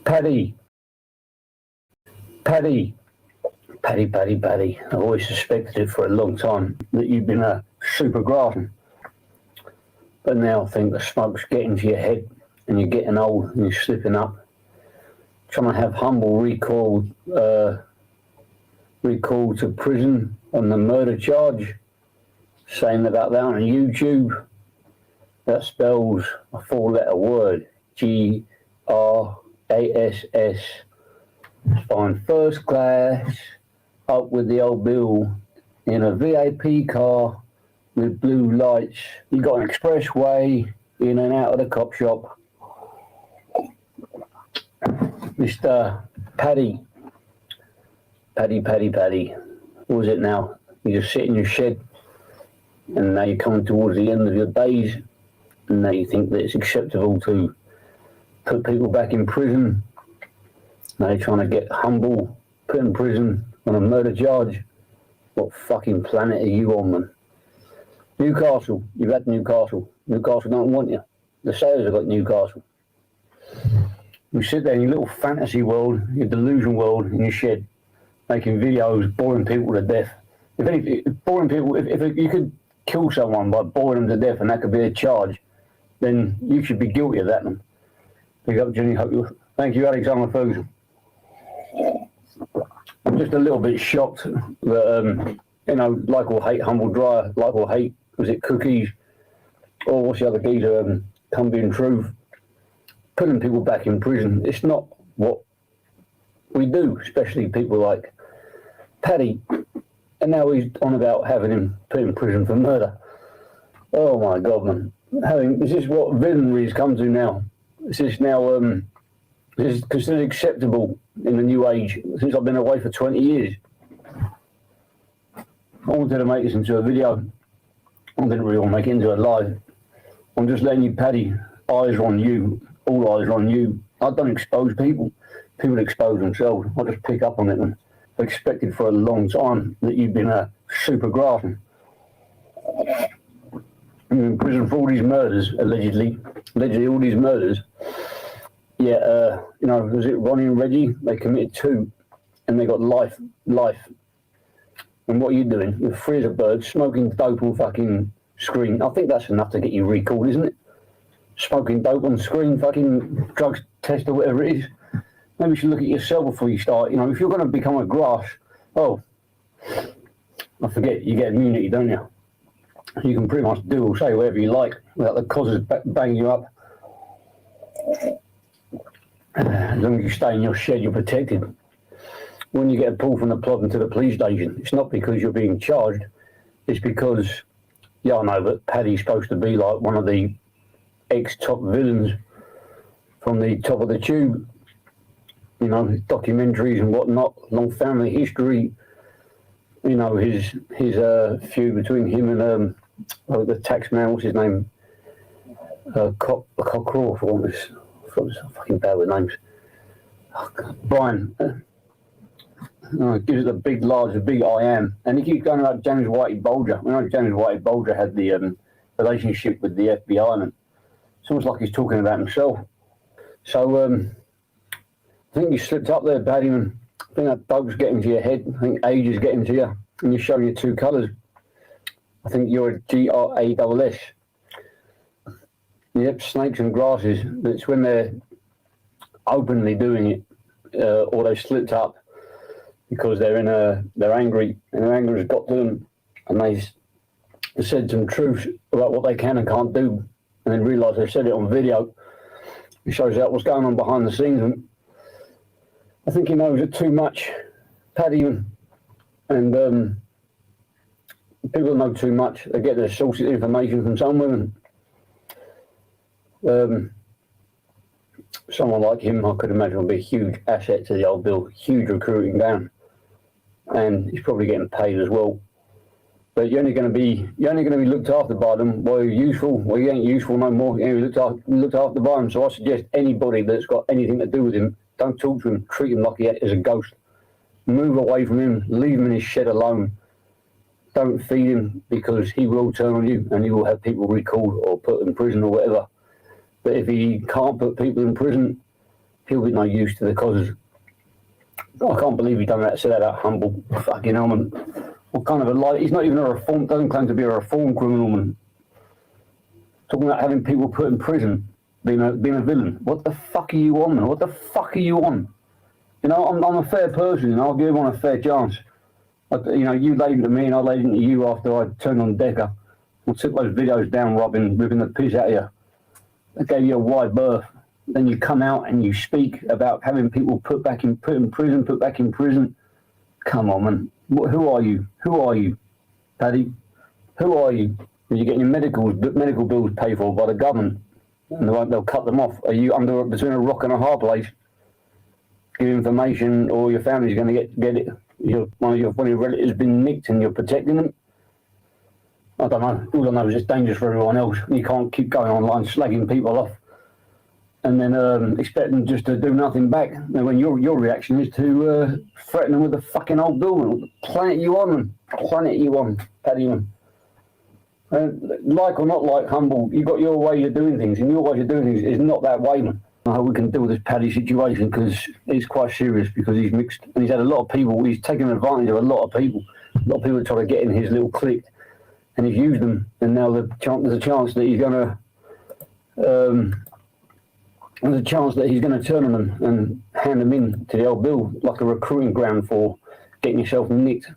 Paddy. Paddy. I've always suspected it for a long time that you've been a super grafting. But now I think the smoke's getting to your head and you're getting old and you're slipping up. Trying to have humble recall to prison on the murder charge. Saying about that on YouTube. That spells a 4-letter word. G-R-A-S-S. Fine, first class, up with the old bill, in a VIP car with blue lights. You got an expressway, in and out of the cop shop. Mr. Paddy. What was it now? You just sit in your shed, and now you're coming towards the end of your days, and now you think that it's acceptable to put people back in prison. Now you're trying to get humble, put in prison on a murder charge. What fucking planet are you on, man? Newcastle, you've had Newcastle. Newcastle don't want you. The Sailors have got Newcastle. You sit there in your little fantasy world, your delusion world, in your shed, making videos, boring people to death. If you could kill someone by boring them to death and that could be a charge, then you should be guilty of that, man. Big up, Jenny. Thank you, Alexander Ferguson. I'm just a little bit shocked that, like or hate Humble Dryer, like or hate, was it Cookies? Or what's the other geezer, Come Being Truth? Putting people back in prison. It's not what we do, especially people like Paddy. And now he's on about having him put in prison for murder. Oh my God, man. This is what villainy has come to now. This is considered acceptable in the new age since I've been away for 20 years. I wanted to make this into a video. I didn't really want to make it into a live. I'm just letting you, Paddy, eyes are on you. All eyes are on you. I don't expose people. People expose themselves. I just pick up on it and I've expected for a long time that you've been a super grafting. You're in prison for all these murders, allegedly all these murders. Yeah, was it Ronnie and Reggie? They committed 2 and they got life. And what are you doing? You're free as a bird, smoking dope on fucking screen. I think that's enough to get you recalled, isn't it? Smoking dope on screen, fucking drugs test or whatever it is. Maybe you should look at yourself before you start. If you're going to become a grass, I forget, you get immunity, don't you? You can pretty much do or say whatever you like without the causes banging you up. As long as you stay in your shed, you're protected. When you get pulled from the plot into the police station, it's not because you're being charged. It's because, I know, but Paddy's supposed to be like one of the ex-top villains from the top of the tube. Documentaries and whatnot, long family history. His feud between him and the tax man, what's his name? Cockrell, for this. I'm fucking bad with names. Brian. Gives it a big I am. And he keeps going about James Whitey Bulger. James Whitey Bulger had the relationship with the FBI, and it's almost like he's talking about himself. So, I think you slipped up there, Paddy, man. I think that dope's getting to your head. I think age is getting to you. And you're showing your 2 colours. I think you're a GRASS. Yep, snakes and grasses. It's when they're openly doing it, or they slipped up because they're angry, and their anger has got to them, and they said some truths about what they can and can't do, and then realise they said it on video. It shows out what's going on behind the scenes. And I think he knows it too much, Paddy, and people know too much. They get their sources of information from some women. Someone like him, I could imagine, would be a huge asset to the old bill, huge recruiting down, and he's probably getting paid as well. But you're only going to be looked after by them. Well, you're useful. Well, you ain't useful no more. You're looked after by them. So I suggest anybody that's got anything to do with him, don't talk to him. Treat him like he is a ghost. Move away from him. Leave him in his shed alone. Don't feed him, because he will turn on you and he will have people recalled or put in prison or whatever. But if he can't put people in prison, he'll be no use to the cause. I can't believe he done that, said that humble fucking hell, man. What kind of a life? He's not even a reform, doesn't claim to be a reform criminal, man. Talking about having people put in prison, being a villain. What the fuck are you on, man? What the fuck are you on? You know, I'm a fair person, and I'll give him a fair chance. You know, you laid into me and I laid into you after I turned on Decker. I took those videos down, ripping the piss out of you. I gave you a wide berth. Then you come out and you speak about having people put back in prison. Come on, man. Who are you? Who are you, Paddy? Who are you? You're getting your medical bills paid for by the government, and they'll cut them off. Are you between a rock and a hard place? Give information, or your family's going to get it. One of your relatives has been nicked, and you're protecting them. I don't know. All I know is it's dangerous for everyone else. You can't keep going online slagging people off, and then expect them just to do nothing back. And when your reaction is to threaten them with a fucking old building. What planet you on? Paddy, man. Like or not like Humble, you got your way of doing things, and your way of doing things is not that way, man. I hope we can deal with this Paddy situation, because it's quite serious, because he's mixed and he's had a lot of people. He's taken advantage of a lot of people. A lot of people try to get in his little clique, and he's used them. And now there's a chance that he's going to turn on them and hand them in to the old bill like a recruiting ground for getting yourself nicked.